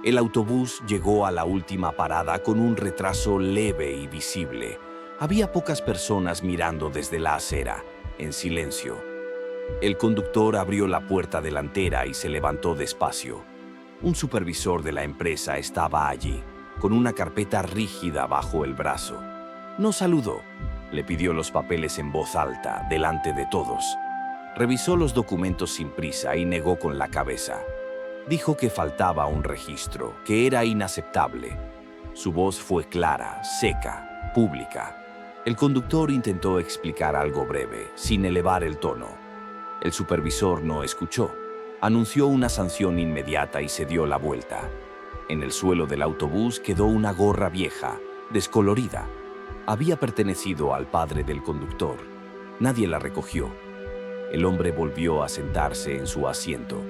El autobús llegó a la última parada con un retraso leve y visible. Había pocas personas mirando desde la acera, en silencio. El conductor abrió la puerta delantera y se levantó despacio. Un supervisor de la empresa estaba allí, con una carpeta rígida bajo el brazo. No saludó. Le pidió los papeles en voz alta, delante de todos. Revisó los documentos sin prisa y negó con la cabeza. Dijo que faltaba un registro, que era inaceptable. Su voz fue clara, seca, pública. El conductor intentó explicar algo breve, sin elevar el tono. El supervisor no escuchó. Anunció una sanción inmediata y se dio la vuelta. En el suelo del autobús quedó una gorra vieja, descolorida. Había pertenecido al padre del conductor. Nadie la recogió. El hombre volvió a sentarse en su asiento.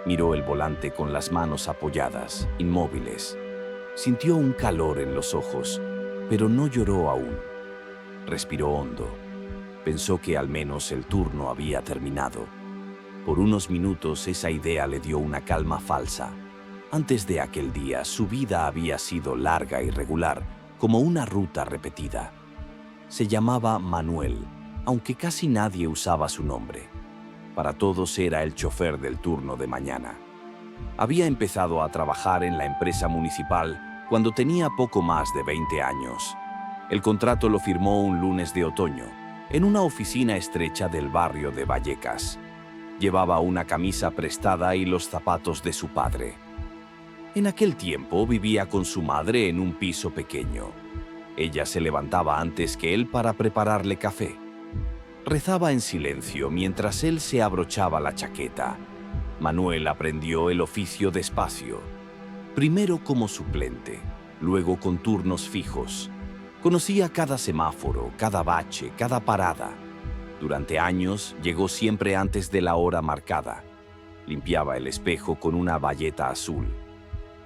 Miró el volante con las manos apoyadas, inmóviles. Sintió un calor en los ojos, pero no lloró aún. Respiró hondo. Pensó que al menos el turno había terminado. Por unos minutos esa idea le dio una calma falsa. Antes de aquel día, su vida había sido larga y regular, como una ruta repetida. Se llamaba Manuel, aunque casi nadie usaba su nombre. Para todos era el chofer del turno de mañana. Había empezado a trabajar en la empresa municipal cuando tenía poco más de 20 años. El contrato lo firmó un lunes de otoño, en una oficina estrecha del barrio de Vallecas. Llevaba una camisa prestada y los zapatos de su padre. En aquel tiempo vivía con su madre en un piso pequeño. Ella se levantaba antes que él para prepararle café. Rezaba en silencio mientras él se abrochaba la chaqueta. Manuel aprendió el oficio despacio. Primero como suplente, luego con turnos fijos. Conocía cada semáforo, cada bache, cada parada. Durante años llegó siempre antes de la hora marcada. Limpiaba el espejo con una bayeta azul.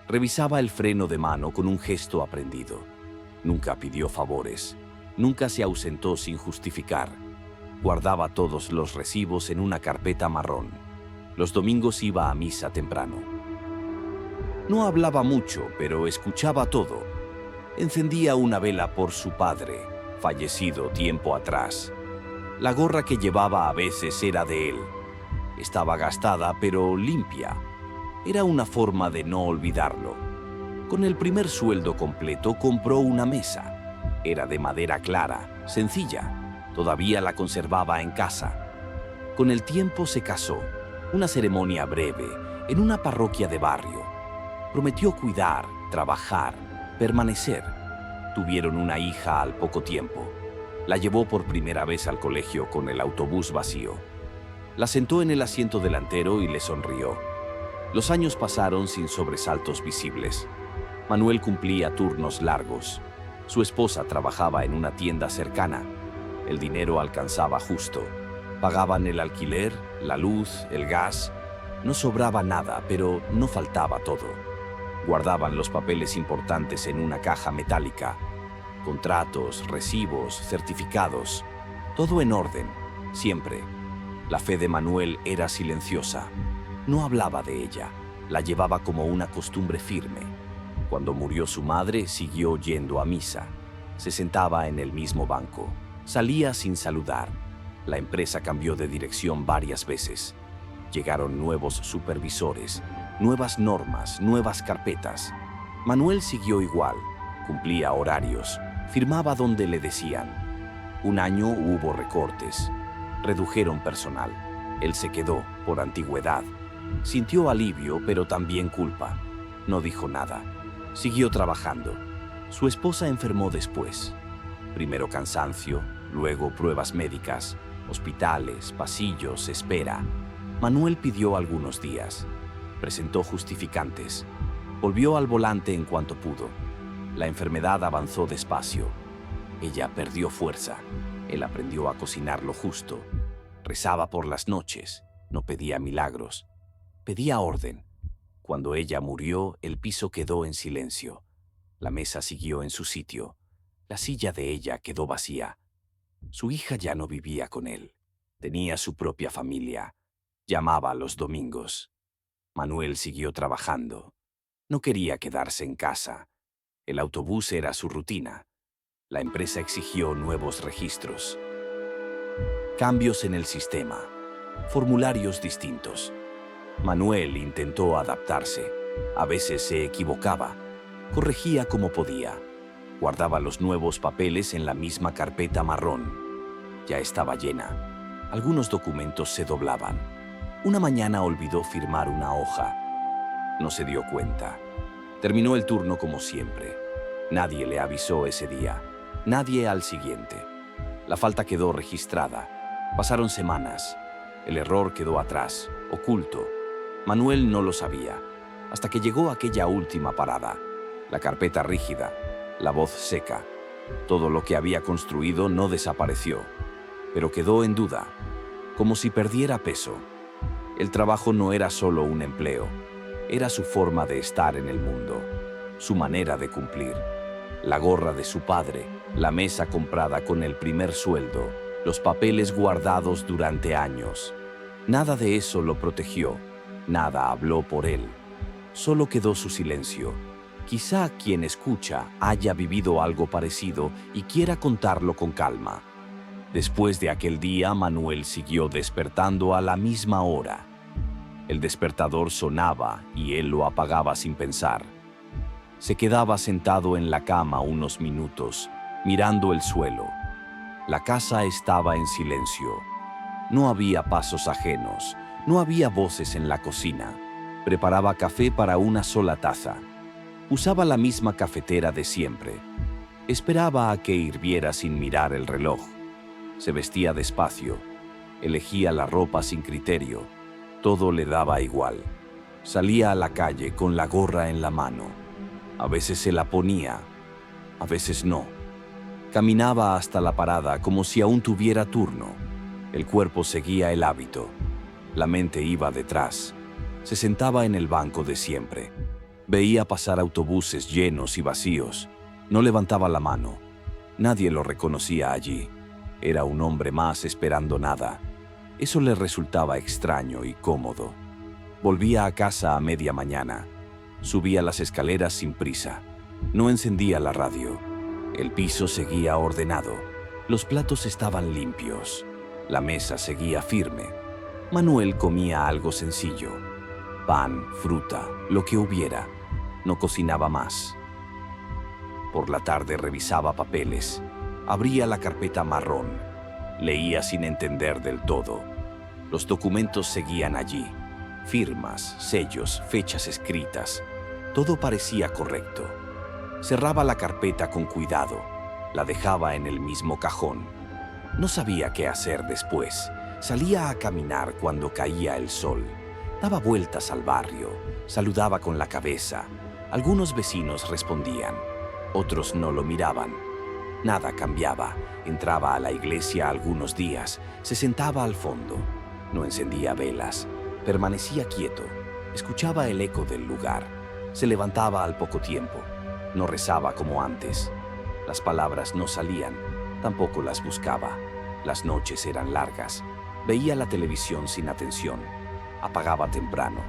Revisaba el freno de mano con un gesto aprendido. Nunca pidió favores. Nunca se ausentó sin justificar. Guardaba todos los recibos en una carpeta marrón. Los domingos iba a misa temprano. No hablaba mucho, pero escuchaba todo. Encendía una vela por su padre, fallecido tiempo atrás. La gorra que llevaba a veces era de él. Estaba gastada, pero limpia. Era una forma de no olvidarlo. Con el primer sueldo completo compró una mesa. Era de madera clara, sencilla. Todavía la conservaba en casa. Con el tiempo se casó, una ceremonia breve, en una parroquia de barrio. Prometió cuidar, trabajar, permanecer. Tuvieron una hija al poco tiempo. La llevó por primera vez al colegio con el autobús vacío. La sentó en el asiento delantero y le sonrió. Los años pasaron sin sobresaltos visibles. Manuel cumplía turnos largos. Su esposa trabajaba en una tienda cercana. El dinero alcanzaba justo. Pagaban el alquiler, la luz, el gas. No sobraba nada, pero no faltaba todo. Guardaban los papeles importantes en una caja metálica. Contratos, recibos, certificados. Todo en orden, siempre. La fe de Manuel era silenciosa. No hablaba de ella. La llevaba como una costumbre firme. Cuando murió su madre, siguió yendo a misa. Se sentaba en el mismo banco. Salía sin saludar. La empresa cambió de dirección varias veces. Llegaron nuevos supervisores, nuevas normas, nuevas carpetas. Manuel siguió igual, cumplía horarios, firmaba donde le decían. Un año hubo recortes. Redujeron personal. Él se quedó por antigüedad. Sintió alivio, pero también culpa. No dijo nada. Siguió trabajando. Su esposa enfermó después. Primero cansancio, luego pruebas médicas, hospitales, pasillos, espera. Manuel pidió algunos días. Presentó justificantes. Volvió al volante en cuanto pudo. La enfermedad avanzó despacio. Ella perdió fuerza. Él aprendió a cocinar lo justo. Rezaba por las noches. No pedía milagros. Pedía orden. Cuando ella murió, el piso quedó en silencio. La mesa siguió en su sitio. La silla de ella quedó vacía. Su hija ya no vivía con él. Tenía su propia familia. Llamaba los domingos. Manuel siguió trabajando. No quería quedarse en casa. El autobús era su rutina. La empresa exigió nuevos registros, cambios en el sistema, formularios distintos. Manuel intentó adaptarse. A veces se equivocaba. Corregía como podía. Guardaba los nuevos papeles en la misma carpeta marrón. Ya estaba llena. Algunos documentos se doblaban. Una mañana olvidó firmar una hoja. No se dio cuenta. Terminó el turno como siempre. Nadie le avisó ese día. Nadie al siguiente. La falta quedó registrada. Pasaron semanas. El error quedó atrás, oculto. Manuel no lo sabía, hasta que llegó aquella última parada. La carpeta rígida, la voz seca. Todo lo que había construido no desapareció, pero quedó en duda, como si perdiera peso. El trabajo no era solo un empleo, era su forma de estar en el mundo, su manera de cumplir. La gorra de su padre, la mesa comprada con el primer sueldo, los papeles guardados durante años. Nada de eso lo protegió, nada habló por él. Solo quedó su silencio. Quizá quien escucha haya vivido algo parecido y quiera contarlo con calma. Después de aquel día, Manuel siguió despertando a la misma hora. El despertador sonaba y él lo apagaba sin pensar. Se quedaba sentado en la cama unos minutos, mirando el suelo. La casa estaba en silencio. No había pasos ajenos, no había voces en la cocina. Preparaba café para una sola taza. Usaba la misma cafetera de siempre. Esperaba a que hirviera sin mirar el reloj. Se vestía despacio. Elegía la ropa sin criterio. Todo le daba igual. Salía a la calle con la gorra en la mano. A veces se la ponía, a veces no. Caminaba hasta la parada como si aún tuviera turno. El cuerpo seguía el hábito. La mente iba detrás. Se sentaba en el banco de siempre. Veía pasar autobuses llenos y vacíos. No levantaba la mano. Nadie lo reconocía allí. Era un hombre más esperando nada. Eso le resultaba extraño y cómodo. Volvía a casa a media mañana. Subía las escaleras sin prisa. No encendía la radio. El piso seguía ordenado. Los platos estaban limpios. La mesa seguía firme. Manuel comía algo sencillo. Pan, fruta, lo que hubiera. No cocinaba más. Por la tarde revisaba papeles. Abría la carpeta marrón. Leía sin entender del todo. Los documentos seguían allí. Firmas, sellos, fechas escritas. Todo parecía correcto. Cerraba la carpeta con cuidado. La dejaba en el mismo cajón. No sabía qué hacer después. Salía a caminar cuando caía el sol. Daba vueltas al barrio. Saludaba con la cabeza. Algunos vecinos respondían. Otros no lo miraban. Nada cambiaba. Entraba a la iglesia algunos días. Se sentaba al fondo. No encendía velas. Permanecía quieto. Escuchaba el eco del lugar. Se levantaba al poco tiempo. No rezaba como antes. Las palabras no salían, tampoco las buscaba. Las noches eran largas. Veía la televisión sin atención. Apagaba temprano.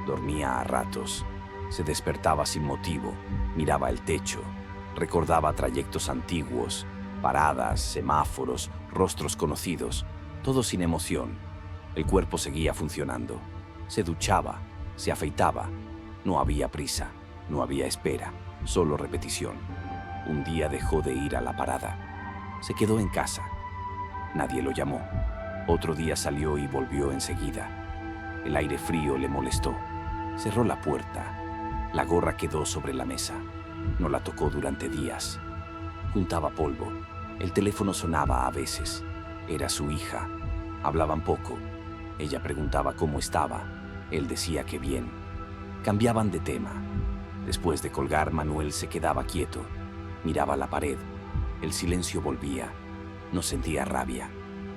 Dormía a ratos. Se despertaba sin motivo. Miraba el techo. Recordaba trayectos antiguos, paradas, semáforos, rostros conocidos. Todo sin emoción. El cuerpo seguía funcionando. Se duchaba, se afeitaba. No había prisa, no había espera, solo repetición. Un día dejó de ir a la parada. Se quedó en casa. Nadie lo llamó. Otro día salió y volvió enseguida. El aire frío le molestó. Cerró la puerta. La gorra quedó sobre la mesa. No la tocó durante días. Juntaba polvo. El teléfono sonaba a veces. Era su hija. Hablaban poco. Ella preguntaba cómo estaba. Él decía que bien. Cambiaban de tema. Después de colgar, Manuel se quedaba quieto. Miraba la pared. El silencio volvía. No sentía rabia.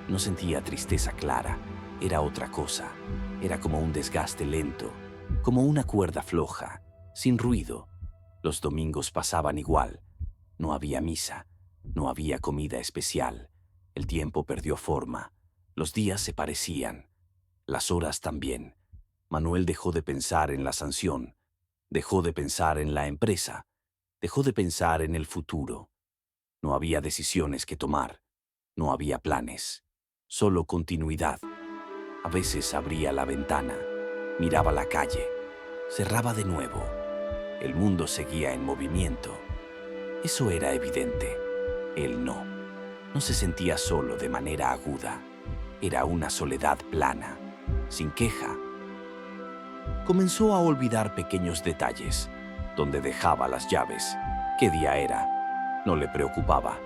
No sentía tristeza clara. Era otra cosa. Era como un desgaste lento. Como una cuerda floja. Sin ruido. Los domingos pasaban igual. No había misa. No había comida especial. El tiempo perdió forma. Los días se parecían. Las horas también. Manuel dejó de pensar en la sanción. Dejó de pensar en la empresa, dejó de pensar en el futuro. No había decisiones que tomar, no había planes, solo continuidad. A veces abría la ventana, miraba la calle, cerraba de nuevo. El mundo seguía en movimiento. Eso era evidente. Él no. No se sentía solo de manera aguda. Era una soledad plana, sin queja. Comenzó a olvidar pequeños detalles. Dónde dejaba las llaves, qué día era. No le preocupaba.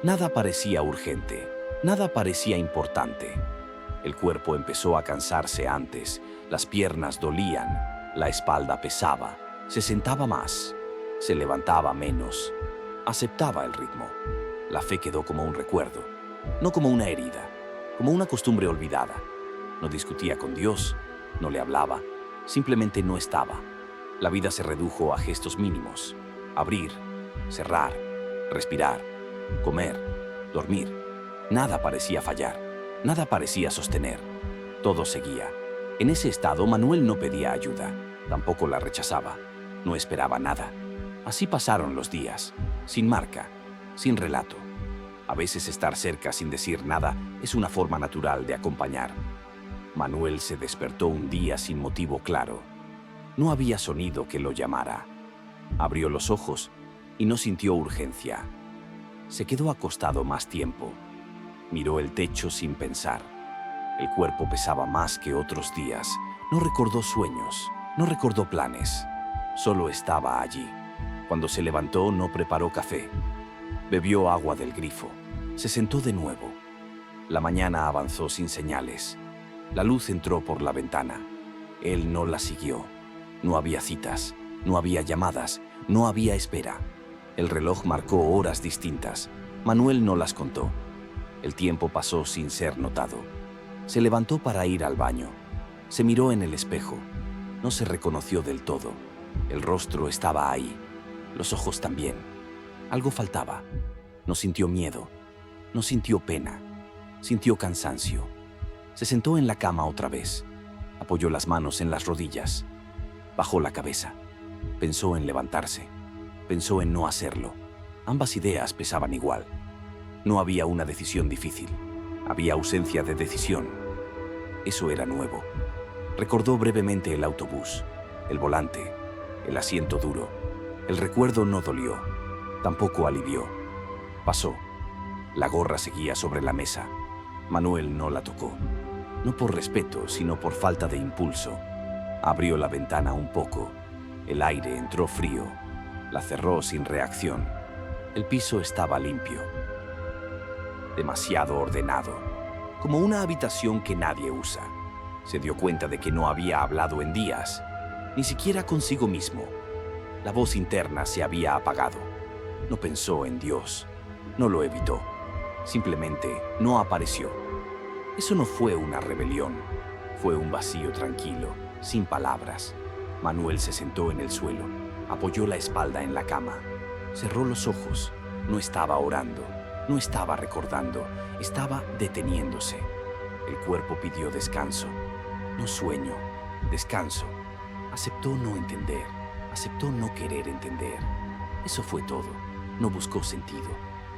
Nada parecía urgente, nada parecía importante. El cuerpo empezó a cansarse antes, las piernas dolían, la espalda pesaba, se sentaba más, se levantaba menos, aceptaba el ritmo. La fe quedó como un recuerdo, no como una herida, como una costumbre olvidada. No discutía con Dios, no le hablaba, simplemente no estaba. La vida se redujo a gestos mínimos: abrir, cerrar, respirar, comer, dormir. Nada parecía fallar, nada parecía sostener. Todo seguía. En ese estado, Manuel no pedía ayuda, tampoco la rechazaba, no esperaba nada. Así pasaron los días, sin marca, sin relato. A veces estar cerca sin decir nada es una forma natural de acompañar. Manuel se despertó un día sin motivo claro. No había sonido que lo llamara. Abrió los ojos y no sintió urgencia. Se quedó acostado más tiempo. Miró el techo sin pensar. El cuerpo pesaba más que otros días. No recordó sueños, no recordó planes. Solo estaba allí. Cuando se levantó, no preparó café. Bebió agua del grifo. Se sentó de nuevo. La mañana avanzó sin señales. La luz entró por la ventana. Él no la siguió. No había citas, no había llamadas, no había espera. El reloj marcó horas distintas. Manuel no las contó. El tiempo pasó sin ser notado. Se levantó para ir al baño. Se miró en el espejo. No se reconoció del todo. El rostro estaba ahí. Los ojos también. Algo faltaba. No sintió miedo. No sintió pena. Sintió cansancio. Se sentó en la cama otra vez. Apoyó las manos en las rodillas. Bajó la cabeza. Pensó en levantarse. Pensó en no hacerlo. Ambas ideas pesaban igual. No había una decisión difícil. Había ausencia de decisión. Eso era nuevo. Recordó brevemente el autobús, el volante, el asiento duro. El recuerdo no dolió. Tampoco alivió. Pasó. La gorra seguía sobre la mesa. Manuel no la tocó. No por respeto, sino por falta de impulso. Abrió la ventana un poco. El aire entró frío. La cerró sin reacción. El piso estaba limpio. Demasiado ordenado. Como una habitación que nadie usa. Se dio cuenta de que no había hablado en días, ni siquiera consigo mismo. La voz interna se había apagado. No pensó en Dios. No lo evitó. Simplemente no apareció. Eso no fue una rebelión. Fue un vacío tranquilo, sin palabras. Manuel se sentó en el suelo, apoyó la espalda en la cama, cerró los ojos. No estaba orando, no estaba recordando, estaba deteniéndose. El cuerpo pidió descanso. No sueño, descanso. Aceptó no entender, aceptó no querer entender. Eso fue todo. No buscó sentido,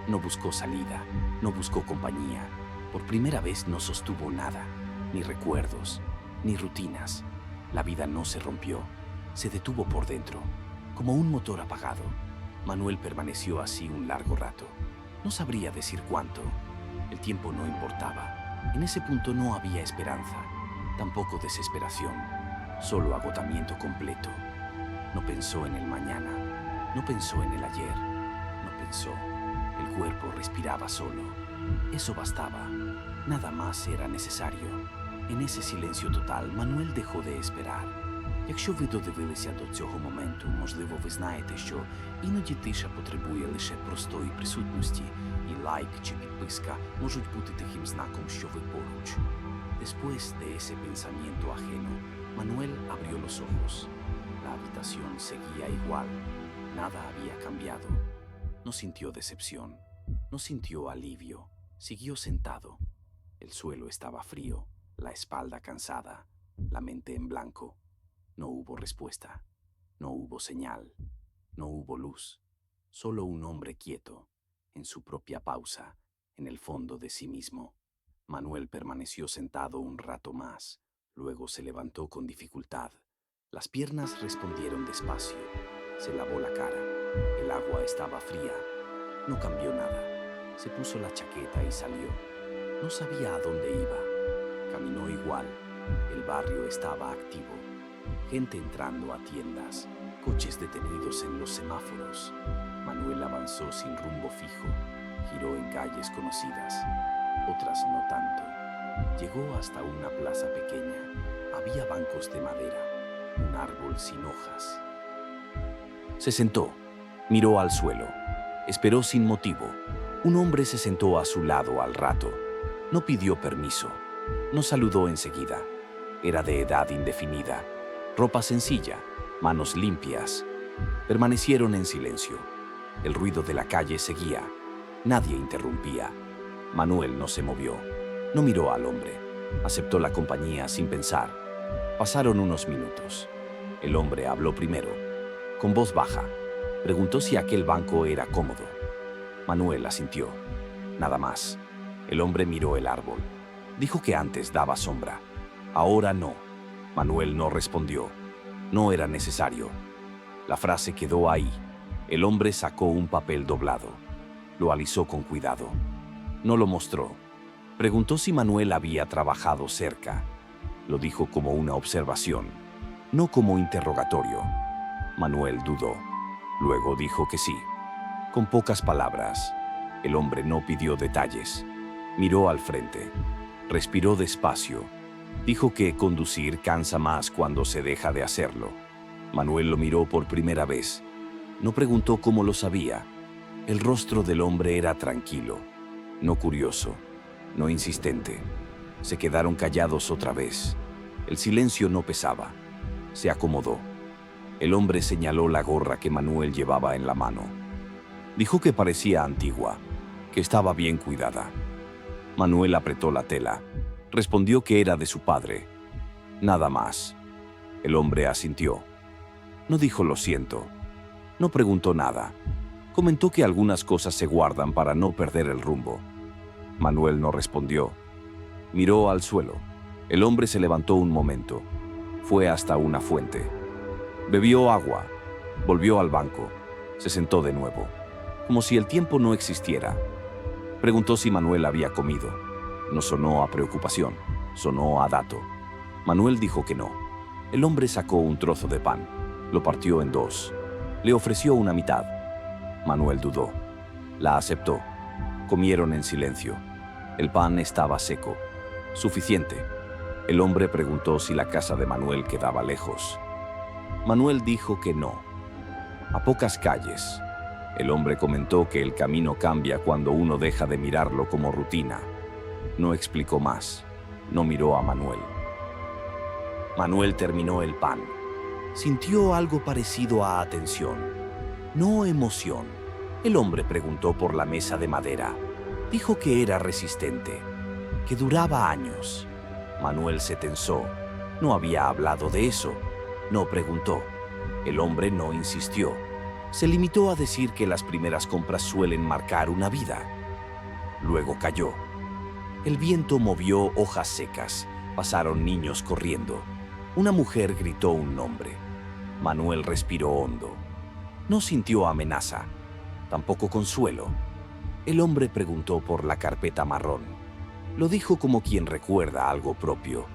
no buscó salida, no buscó compañía. Por primera vez no sostuvo nada, ni recuerdos, ni rutinas. La vida no se rompió, se detuvo por dentro, como un motor apagado. Manuel permaneció así un largo rato. No sabría decir cuánto. El tiempo no importaba. En ese punto no había esperanza, tampoco desesperación, solo agotamiento completo. No pensó en el mañana, no pensó en el ayer, no pensó. El cuerpo respiraba solo. Eso bastaba. Nada más era necesario. En ese silencio total, Manuel dejó de esperar. Якщо ви додивилися до цього моменту, можливо, ви знаєте, що іноді тиша потребує лише простої присутності, і лайк чи підписка можуть бути тихим знаком, що ви поруч. Después de ese pensamiento ajeno, Manuel abrió los ojos. La habitación seguía igual. Nada había cambiado. No sintió decepción. No sintió alivio. Siguió sentado. El suelo estaba frío, la espalda cansada, la mente en blanco. No hubo respuesta. No hubo señal, no hubo luz, solo un hombre quieto, en su propia pausa, en el fondo de sí mismo. Manuel permaneció sentado un rato más, luego se levantó con dificultad. Las piernas respondieron despacio. Se lavó la cara. El agua estaba fría. No cambió nada. Se puso la chaqueta y salió. No sabía a dónde iba. Caminó igual. El barrio estaba activo. Gente entrando a tiendas, coches detenidos en los semáforos. Manuel avanzó sin rumbo fijo. Giró en calles conocidas, otras no tanto. Llegó hasta una plaza pequeña. Había bancos de madera, un árbol sin hojas. Se sentó, miró al suelo, esperó sin motivo. Un hombre se sentó a su lado al rato. No pidió permiso, no saludó enseguida. Era de edad indefinida, ropa sencilla, manos limpias. Permanecieron en silencio. El ruido de la calle seguía. Nadie interrumpía. Manuel no se movió. No miró al hombre. Aceptó la compañía sin pensar. Pasaron unos minutos. El hombre habló primero. Con voz baja, preguntó si aquel banco era cómodo. Manuel asintió. Nada más. El hombre miró el árbol. Dijo que antes daba sombra. Ahora no. Manuel no respondió. No era necesario. La frase quedó ahí. El hombre sacó un papel doblado. Lo alisó con cuidado. No lo mostró. Preguntó si Manuel había trabajado cerca. Lo dijo como una observación, no como interrogatorio. Manuel dudó. Luego dijo que sí. Con pocas palabras. El hombre no pidió detalles. Miró al frente. Respiró despacio. Dijo que conducir cansa más cuando se deja de hacerlo. Manuel lo miró por primera vez. No preguntó cómo lo sabía. El rostro del hombre era tranquilo, no curioso, no insistente. Se quedaron callados otra vez. El silencio no pesaba. Se acomodó. El hombre señaló la gorra que Manuel llevaba en la mano. Dijo que parecía antigua, que estaba bien cuidada. Manuel apretó la tela. Respondió que era de su padre. Nada más. El hombre asintió. No dijo lo siento. No preguntó nada. Comentó que algunas cosas se guardan para no perder el rumbo. Manuel no respondió. Miró al suelo. El hombre se levantó un momento. Fue hasta una fuente. Bebió agua. Volvió al banco. Se sentó de nuevo, como si el tiempo no existiera. Preguntó si Manuel había comido. No sonó a preocupación, sonó a dato. Manuel dijo que no. El hombre sacó un trozo de pan. Lo partió en dos. Le ofreció una mitad. Manuel dudó. La aceptó. Comieron en silencio. El pan estaba seco. Suficiente. El hombre preguntó si la casa de Manuel quedaba lejos. Manuel dijo que no. A pocas calles. El hombre comentó que el camino cambia cuando uno deja de mirarlo como rutina. No explicó más. No miró a Manuel. Manuel terminó el pan. Sintió algo parecido a atención, no emoción. El hombre preguntó por la mesa de madera. Dijo que era resistente, que duraba años. Manuel se tensó. No había hablado de eso. No preguntó. El hombre no insistió. Se limitó a decir que las primeras compras suelen marcar una vida. Luego calló. El viento movió hojas secas. Pasaron niños corriendo. Una mujer gritó un nombre. Manuel respiró hondo. No sintió amenaza, tampoco consuelo. El hombre preguntó por la carpeta marrón. Lo dijo como quien recuerda algo propio,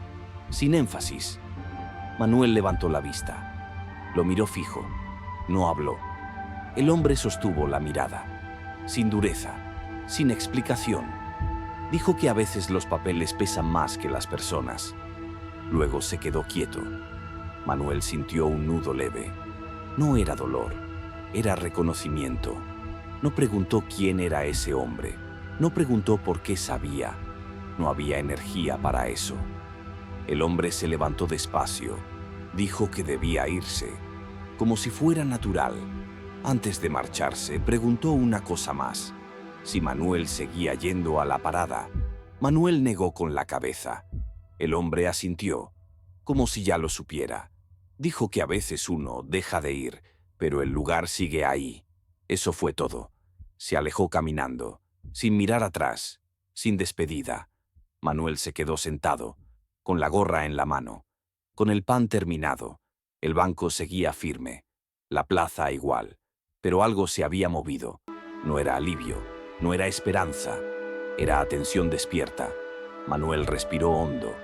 sin énfasis. Manuel levantó la vista. Lo miró fijo. No habló. El hombre sostuvo la mirada, sin dureza, sin explicación. Dijo que a veces los papeles pesan más que las personas. Luego se quedó quieto. Manuel sintió un nudo leve. No era dolor, era reconocimiento. No preguntó quién era ese hombre. No preguntó por qué sabía. No había energía para eso. El hombre se levantó despacio. Dijo que debía irse, como si fuera natural. Antes de marcharse, preguntó una cosa más. Si Manuel seguía yendo a la parada. Manuel negó con la cabeza. El hombre asintió, como si ya lo supiera. Dijo que a veces uno deja de ir, pero el lugar sigue ahí. Eso fue todo. Se alejó caminando, sin mirar atrás, sin despedida. Manuel se quedó sentado, con la gorra en la mano, con el pan terminado. El banco seguía firme, la plaza igual, pero algo se había movido. No era alivio, no era esperanza, era atención despierta. Manuel respiró hondo,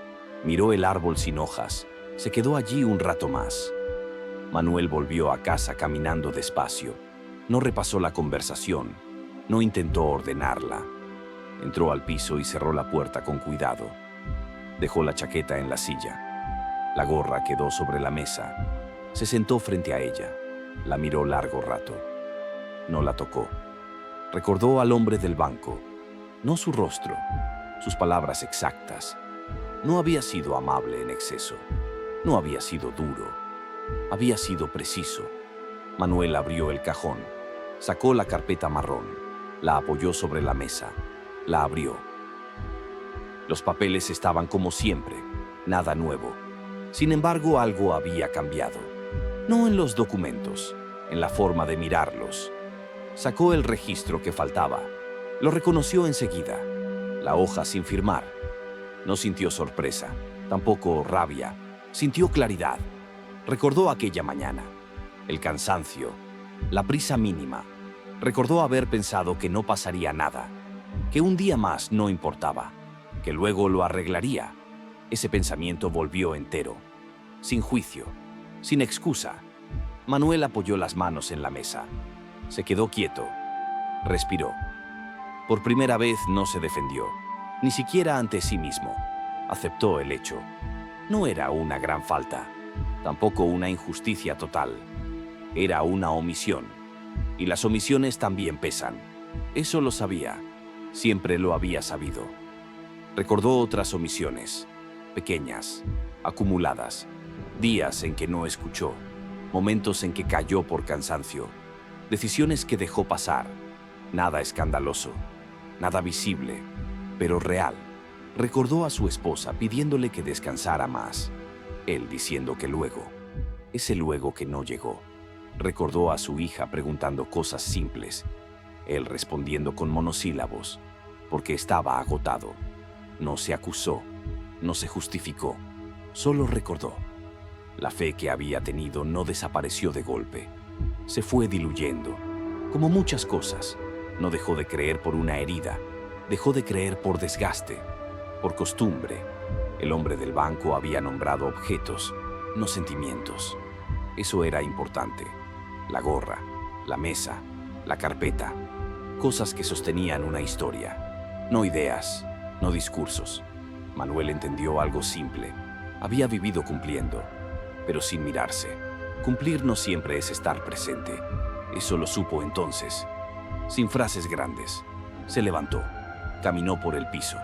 miró el árbol sin hojas, se quedó allí un rato más. Manuel volvió a casa caminando despacio. No repasó la conversación, no intentó ordenarla. Entró al piso y cerró la puerta con cuidado. Dejó la chaqueta en la silla. La gorra quedó sobre la mesa. Se sentó frente a ella. La miró largo rato. No la tocó. Recordó al hombre del banco. No su rostro, sus palabras exactas. No había sido amable en exceso. No había sido duro. Había sido preciso. Manuel abrió el cajón. Sacó la carpeta marrón. La apoyó sobre la mesa. La abrió. Los papeles estaban como siempre. Nada nuevo. Sin embargo, algo había cambiado. No en los documentos, en la forma de mirarlos. Sacó el registro que faltaba. Lo reconoció enseguida. La hoja sin firmar. No sintió sorpresa, tampoco rabia. Sintió claridad. Recordó aquella mañana. El cansancio. La prisa mínima. Recordó haber pensado que no pasaría nada. Que un día más no importaba. Que luego lo arreglaría. Ese pensamiento volvió entero. Sin juicio. Sin excusa. Manuel apoyó las manos en la mesa. Se quedó quieto. Respiró. Por primera vez no se defendió, ni siquiera ante sí mismo. Aceptó el hecho. No era una gran falta, tampoco una injusticia total. Era una omisión. Y las omisiones también pesan. Eso lo sabía. Siempre lo había sabido. Recordó otras omisiones, pequeñas, acumuladas. Días en que no escuchó, momentos en que cayó por cansancio, decisiones que dejó pasar. Nada escandaloso, nada visible, pero real. Recordó a su esposa pidiéndole que descansara más. Él diciendo que luego, ese luego que no llegó. Recordó a su hija preguntando cosas simples. Él respondiendo con monosílabos, porque estaba agotado. No se acusó, no se justificó, solo recordó. La fe que había tenido no desapareció de golpe. Se fue diluyendo, como muchas cosas. No dejó de creer por una herida, dejó de creer por desgaste, por costumbre. El hombre del banco había nombrado objetos, no sentimientos. Eso era importante. La gorra, la mesa, la carpeta. Cosas que sostenían una historia. No ideas, no discursos. Manuel entendió algo simple. Había vivido cumpliendo, pero sin mirarse. Cumplir no siempre es estar presente. Eso lo supo entonces. Sin frases grandes. Se levantó, caminó por el piso,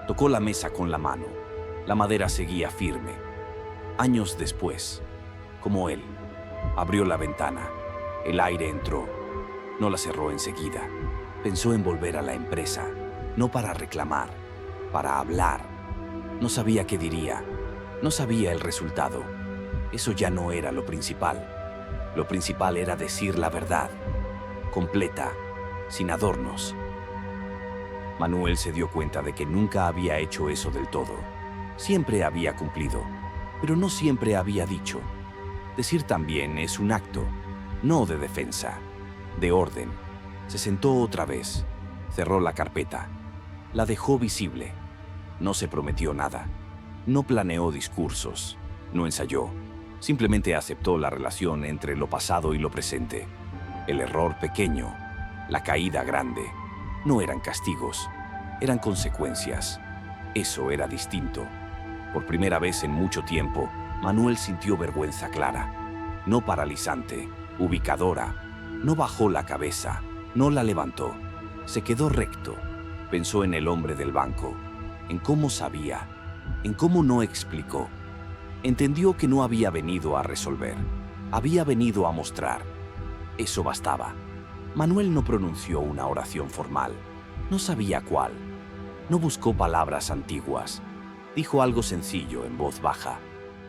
tocó la mesa con la mano. La madera seguía firme. Años después, como él, abrió la ventana. El aire entró. No la cerró enseguida. Pensó en volver a la empresa, no para reclamar, para hablar. No sabía qué diría, no sabía el resultado. Eso ya no era lo principal. Lo principal era decir la verdad, completa, sin adornos. Manuel se dio cuenta de que nunca había hecho eso del todo. Siempre había cumplido, pero no siempre había dicho. Decir también es un acto, no de defensa, de orden. Se sentó otra vez, cerró la carpeta, la dejó visible. No se prometió nada, no planeó discursos, no ensayó. Simplemente aceptó la relación entre lo pasado y lo presente. El error pequeño, la caída grande, no eran castigos, eran consecuencias. Eso era distinto. Por primera vez en mucho tiempo, Manuel sintió vergüenza clara, no paralizante, ubicadora. No bajó la cabeza, no la levantó. Se quedó recto. Pensó en el hombre del banco, en cómo sabía, en cómo no explicó. Entendió que no había venido a resolver, había venido a mostrar. Eso bastaba. Manuel no pronunció una oración formal, no sabía cuál. No buscó palabras antiguas. Dijo algo sencillo en voz baja.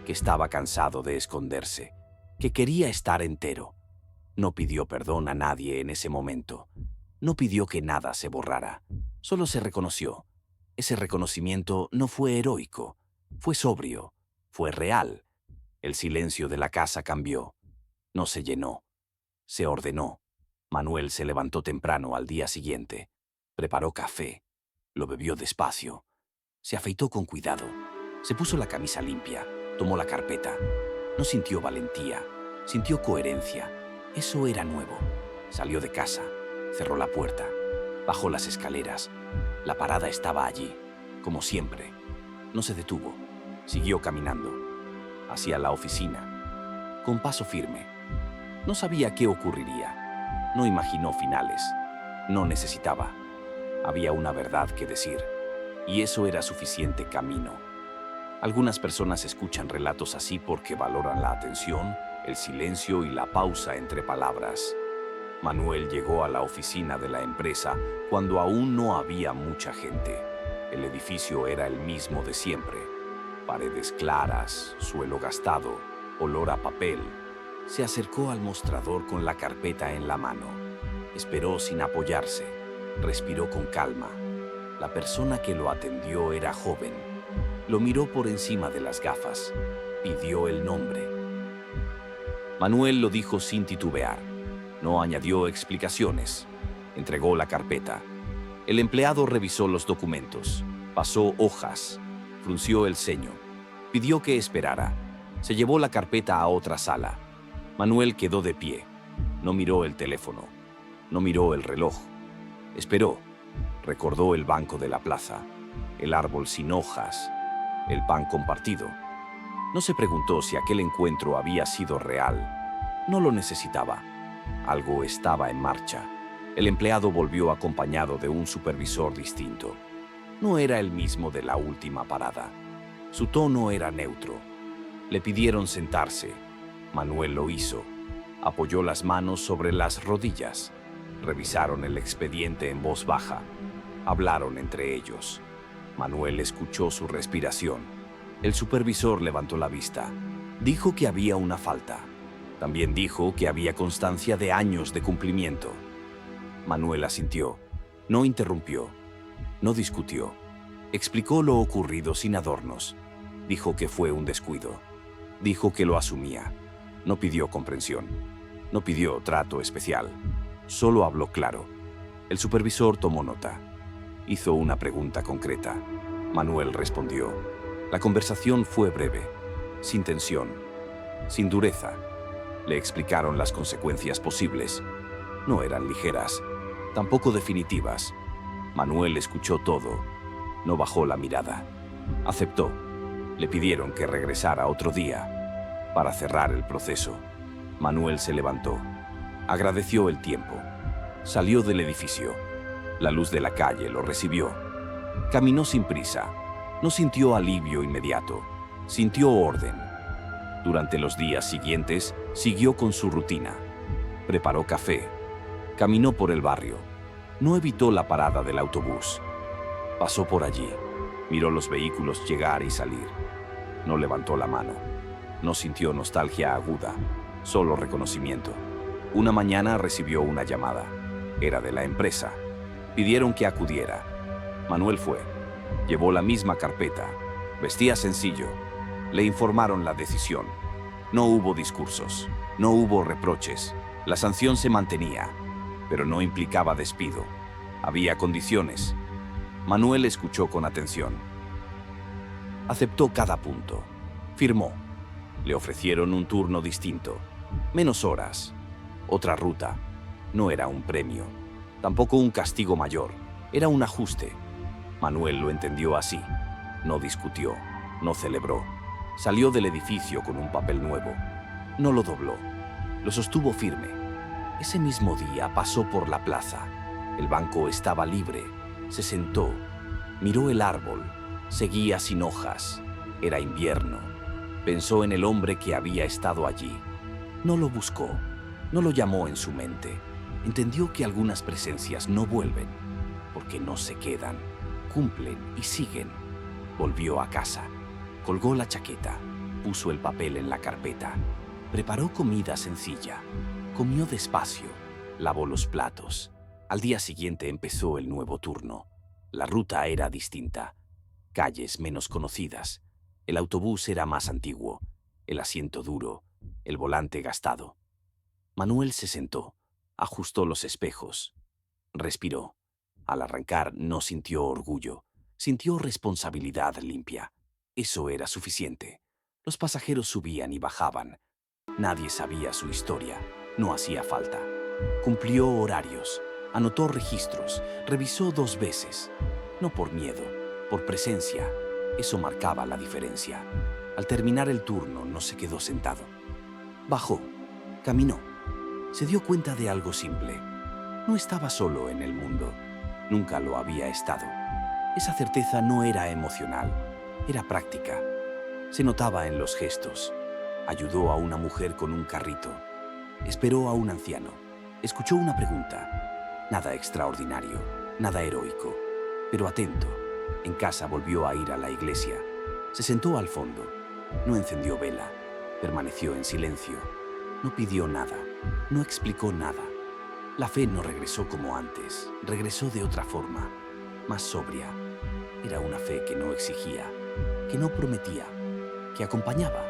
que estaba cansado de esconderse, que quería estar entero. No pidió perdón a nadie en ese momento. No pidió que nada se borrara. Solo se reconoció. Ese reconocimiento no fue heroico. Fue sobrio. Fue real. El silencio de la casa cambió. No se llenó. Se ordenó. Manuel se levantó temprano al día siguiente. Preparó café. Lo bebió despacio. Se afeitó con cuidado. Se puso la camisa limpia. Tomó la carpeta. No sintió valentía. Sintió coherencia. Eso era nuevo. Salió de casa. Cerró la puerta. Bajó las escaleras. La parada estaba allí, como siempre. No se detuvo. Siguió caminando. Hacia la oficina. Con paso firme. No sabía qué ocurriría. No imaginó finales. No necesitaba. Había una verdad que decir. Y eso era suficiente camino. Algunas personas escuchan relatos así porque valoran la atención, el silencio y la pausa entre palabras. Manuel llegó a la oficina de la empresa cuando aún no había mucha gente. El edificio era el mismo de siempre. Paredes claras, suelo gastado, olor a papel. Se acercó al mostrador con la carpeta en la mano. Esperó sin apoyarse. Respiró con calma. La persona que lo atendió era joven. Lo miró por encima de las gafas. Pidió el nombre. Manuel lo dijo sin titubear. No añadió explicaciones. Entregó la carpeta. El empleado revisó los documentos. Pasó hojas. Frunció el ceño. Pidió que esperara. Se llevó la carpeta a otra sala. Manuel quedó de pie. No miró el teléfono. No miró el reloj. Esperó. Recordó el banco de la plaza, el árbol sin hojas, el pan compartido. No se preguntó si aquel encuentro había sido real. No lo necesitaba. Algo estaba en marcha. El empleado volvió acompañado de un supervisor distinto. No era el mismo de la última parada. Su tono era neutro. Le pidieron sentarse. Manuel lo hizo. Apoyó las manos sobre las rodillas. Revisaron el expediente en voz baja. Hablaron entre ellos. Manuel escuchó su respiración. El supervisor levantó la vista. Dijo que había una falta. También dijo que había constancia de años de cumplimiento. Manuel asintió. No interrumpió. No discutió. Explicó lo ocurrido sin adornos. Dijo que fue un descuido. Dijo que lo asumía. No pidió comprensión. No pidió trato especial. Solo habló claro. El supervisor tomó nota. Hizo una pregunta concreta. Manuel respondió. La conversación fue breve, sin tensión, sin dureza. Le explicaron las consecuencias posibles. No eran ligeras, tampoco definitivas. Manuel escuchó todo. No bajó la mirada. Aceptó. Le pidieron que regresara otro día para cerrar el proceso. Manuel se levantó. Agradeció el tiempo. Salió del edificio. La luz de la calle lo recibió. Caminó sin prisa. No sintió alivio inmediato. Sintió orden. Durante los días siguientes, siguió con su rutina. Preparó café. Caminó por el barrio. No evitó la parada del autobús. Pasó por allí. Miró los vehículos llegar y salir. No levantó la mano. No sintió nostalgia aguda, solo reconocimiento. Una mañana recibió una llamada. Era de la empresa. Pidieron que acudiera. Manuel fue. Llevó la misma carpeta. Vestía sencillo. Le informaron la decisión. No hubo discursos. No hubo reproches. La sanción se mantenía, pero no implicaba despido. Había condiciones. Manuel escuchó con atención. Aceptó cada punto. Firmó. Le ofrecieron un turno distinto. Menos horas. Otra ruta. No era un premio. Tampoco un castigo mayor. Era un ajuste. Manuel lo entendió así. No discutió. No celebró. Salió del edificio con un papel nuevo. No lo dobló. Lo sostuvo firme. Ese mismo día pasó por la plaza. El banco estaba libre. Se sentó. Miró el árbol. Seguía sin hojas. Era invierno. Pensó en el hombre que había estado allí. No lo buscó. No lo llamó en su mente. Entendió que algunas presencias no vuelven, porque no se quedan, cumplen y siguen. Volvió a casa. Colgó la chaqueta. puso el papel en la carpeta. Preparó comida sencilla. Comió despacio. Lavó los platos. Al día siguiente empezó el nuevo turno. La ruta era distinta. Calles menos conocidas. El autobús era más antiguo. El asiento duro. El volante gastado. Manuel se sentó. Ajustó los espejos. Respiró. Al arrancar no sintió orgullo. Sintió responsabilidad limpia. Eso era suficiente. Los pasajeros subían y bajaban. Nadie sabía su historia. No hacía falta. Cumplió horarios. Anotó registros. Revisó 2 veces. No por miedo, por presencia. Eso marcaba la diferencia. Al terminar el turno no se quedó sentado. Bajó. Caminó. Se dio cuenta de algo simple. No estaba solo en el mundo. Nunca lo había estado. Esa certeza no era emocional. Era práctica. Se notaba en los gestos. Ayudó a una mujer con un carrito. Esperó a un anciano. Escuchó una pregunta. Nada extraordinario, nada heroico, pero atento. En casa volvió a ir a la iglesia. Se sentó al fondo. No encendió vela. Permaneció en silencio. No pidió nada. No explicó nada. La fe no regresó como antes. Regresó de otra forma, más sobria. Era una fe que no exigía, que no prometía, que acompañaba.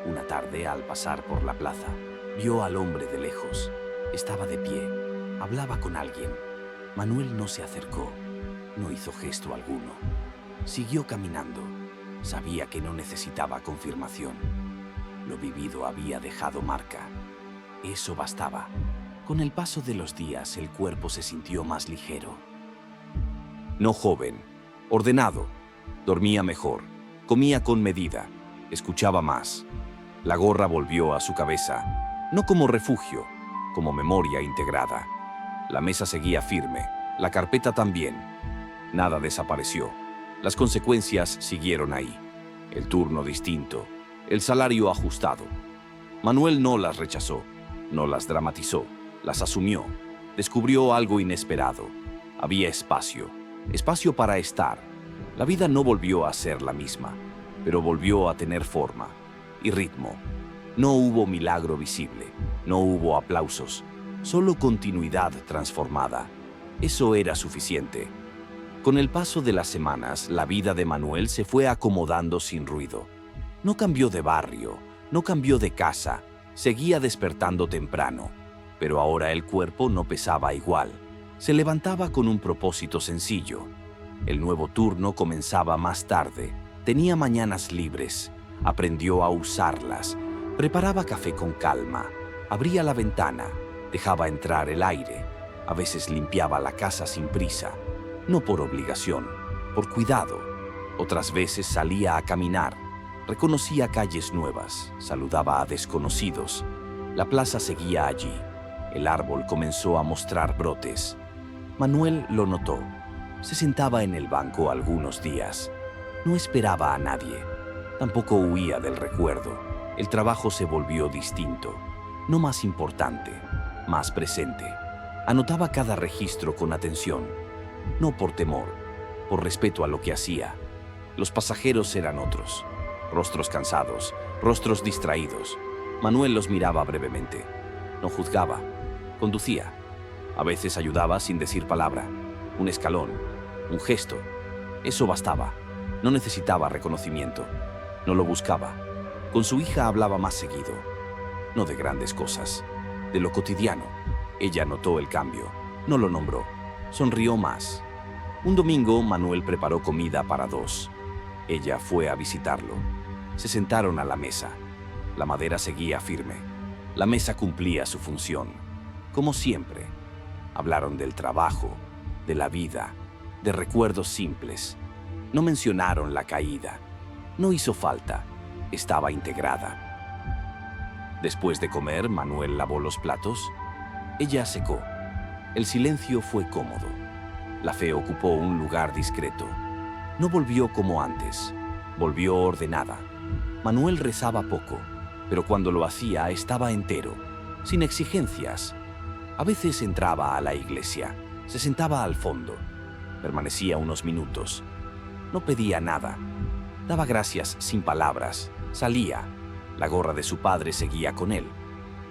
Una tarde, al pasar por la plaza, vio al hombre de lejos. Estaba de pie. Hablaba con alguien. Manuel no se acercó. No hizo gesto alguno. Siguió caminando. Sabía que no necesitaba confirmación. Lo vivido había dejado marca. Eso bastaba. Con el paso de los días, el cuerpo se sintió más ligero. No joven, ordenado. Dormía mejor. Comía con medida. Escuchaba más. La gorra volvió a su cabeza. No como refugio, como memoria integrada. La mesa seguía firme. La carpeta también. Nada desapareció. Las consecuencias siguieron ahí. El turno distinto. El salario ajustado. Manuel no las rechazó. No las dramatizó. Las asumió. Descubrió algo inesperado. Había espacio. Espacio para estar. La vida no volvió a ser la misma, pero volvió a tener forma y ritmo. No hubo milagro visible. No hubo aplausos. Solo continuidad transformada. Eso era suficiente. Con el paso de las semanas, la vida de Manuel se fue acomodando sin ruido. No cambió de barrio, no cambió de casa, seguía despertando temprano, pero ahora el cuerpo no pesaba igual. Se levantaba con un propósito sencillo. El nuevo turno comenzaba más tarde, tenía mañanas libres, aprendió a usarlas, preparaba café con calma, abría la ventana, dejaba entrar el aire, a veces limpiaba la casa sin prisa. No por obligación, por cuidado. Otras veces salía a caminar, reconocía calles nuevas, saludaba a desconocidos. La plaza seguía allí. El árbol comenzó a mostrar brotes. Manuel lo notó. Se sentaba en el banco algunos días. No esperaba a nadie. Tampoco huía del recuerdo. El trabajo se volvió distinto. No más importante, más presente. Anotaba cada registro con atención. No por temor, por respeto a lo que hacía. Los pasajeros eran otros. Rostros cansados, rostros distraídos. Manuel los miraba brevemente. No juzgaba. Conducía. A veces ayudaba sin decir palabra. Un escalón, un gesto. Eso bastaba. No necesitaba reconocimiento. No lo buscaba. Con su hija hablaba más seguido. No de grandes cosas, de lo cotidiano. Ella notó el cambio. No lo nombró. Sonrió más. Un domingo, Manuel preparó comida para 2. Ella fue a visitarlo. Se sentaron a la mesa. La madera seguía firme. La mesa cumplía su función. Como siempre. Hablaron del trabajo, de la vida, de recuerdos simples. No mencionaron la caída. No hizo falta. Estaba integrada. Después de comer, Manuel lavó los platos. Ella secó. El silencio fue cómodo. La fe ocupó un lugar discreto. No volvió como antes. Volvió ordenada. Manuel rezaba poco, pero cuando lo hacía estaba entero, sin exigencias. A veces entraba a la iglesia, se sentaba al fondo, permanecía unos minutos. No pedía nada. Daba gracias sin palabras. Salía. La gorra de su padre seguía con él.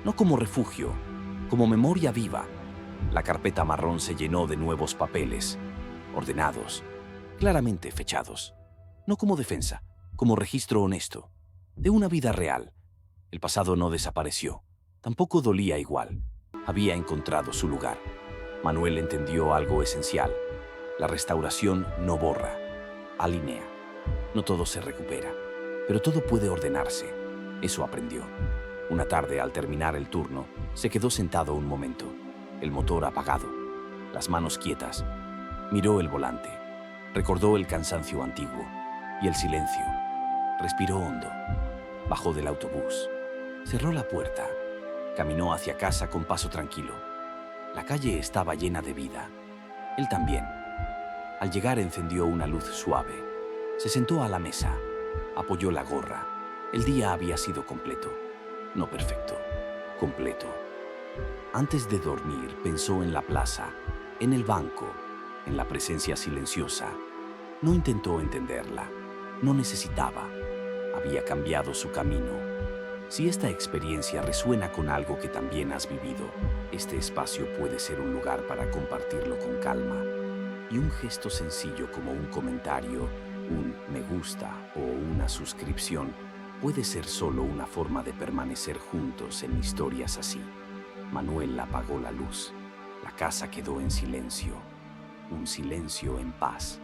No como refugio, como memoria viva. La carpeta marrón se llenó de nuevos papeles, ordenados, claramente fechados. No como defensa, como registro honesto, de una vida real. El pasado no desapareció. Tampoco dolía igual. Había encontrado su lugar. Manuel entendió algo esencial. La restauración no borra, alinea. No todo se recupera, pero todo puede ordenarse. Eso aprendió. Una tarde, al terminar el turno, se quedó sentado un momento, el motor apagado, las manos quietas. Miró el volante, recordó el cansancio antiguo y el silencio. Respiró hondo, bajó del autobús, cerró la puerta, caminó hacia casa con paso tranquilo. La calle estaba llena de vida. Él también. Al llegar encendió una luz suave. Se sentó a la mesa, apoyó la gorra. El día había sido completo. No perfecto, completo. Antes de dormir pensó en la plaza, en el banco, en la presencia silenciosa. No intentó entenderla, no necesitaba. Había cambiado su camino. Si esta experiencia resuena con algo que también has vivido, este espacio puede ser un lugar para compartirlo con calma. Y un gesto sencillo como un comentario, un me gusta o una suscripción puede ser solo una forma de permanecer juntos en historias así. Manuel apagó la luz. La casa quedó en silencio, un silencio en paz.